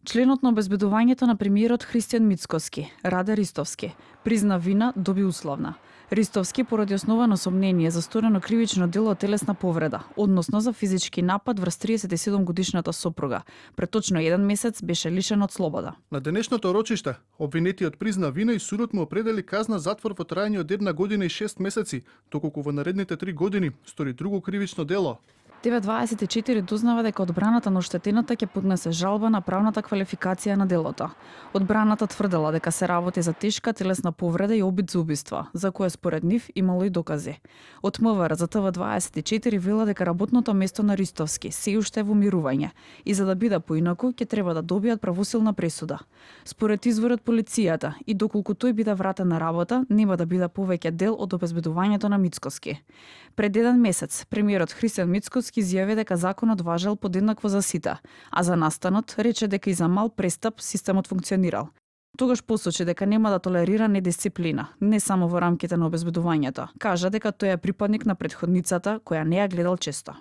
Членот на обезбедувањето на премиерот Христијан Мицкоски, Раде Ристовски, призна вина, доби условна. Ристовски поради основано сомнение за сторено кривично дело телесна повреда, односно за физички напад врз 37 годишната сопруга. Пред точно 1 месец беше лишен од слобода. На денешното рочиште, обвинетиот призна вина и судот му определи казна затвор во траење од 1 година и 6 месеци, доколку во наредните 3 години стори друго кривично дело. TV24 дознава дека одбраната на оштетената ќе поднесе жалба на правната квалификација на делото. Одбраната тврдела дека се работи за тешка телесна повреда и обид за убиство, за кое според нив имало и докази. Од МВР за TV24 вела дека работното место на Ристовски се уште е во мирување и за да биде поинаку ќе треба да добијат правосилна пресуда. Според изворот полицијата и доколку тој биде вратен на работа, нема да биде повеќе дел од обезбедувањето на Мицкоски. Пред 1 месец премиерот Христијан Мицкоски изјави дека законот важел подеднакво за сите, а за настанот рече дека и за мал престап системот функционирал. Тогаш посочи дека нема да толерира недисциплина, не само во рамките на обезбедувањето. Кажа дека тој е припадник на претходницата која не ја гледал често.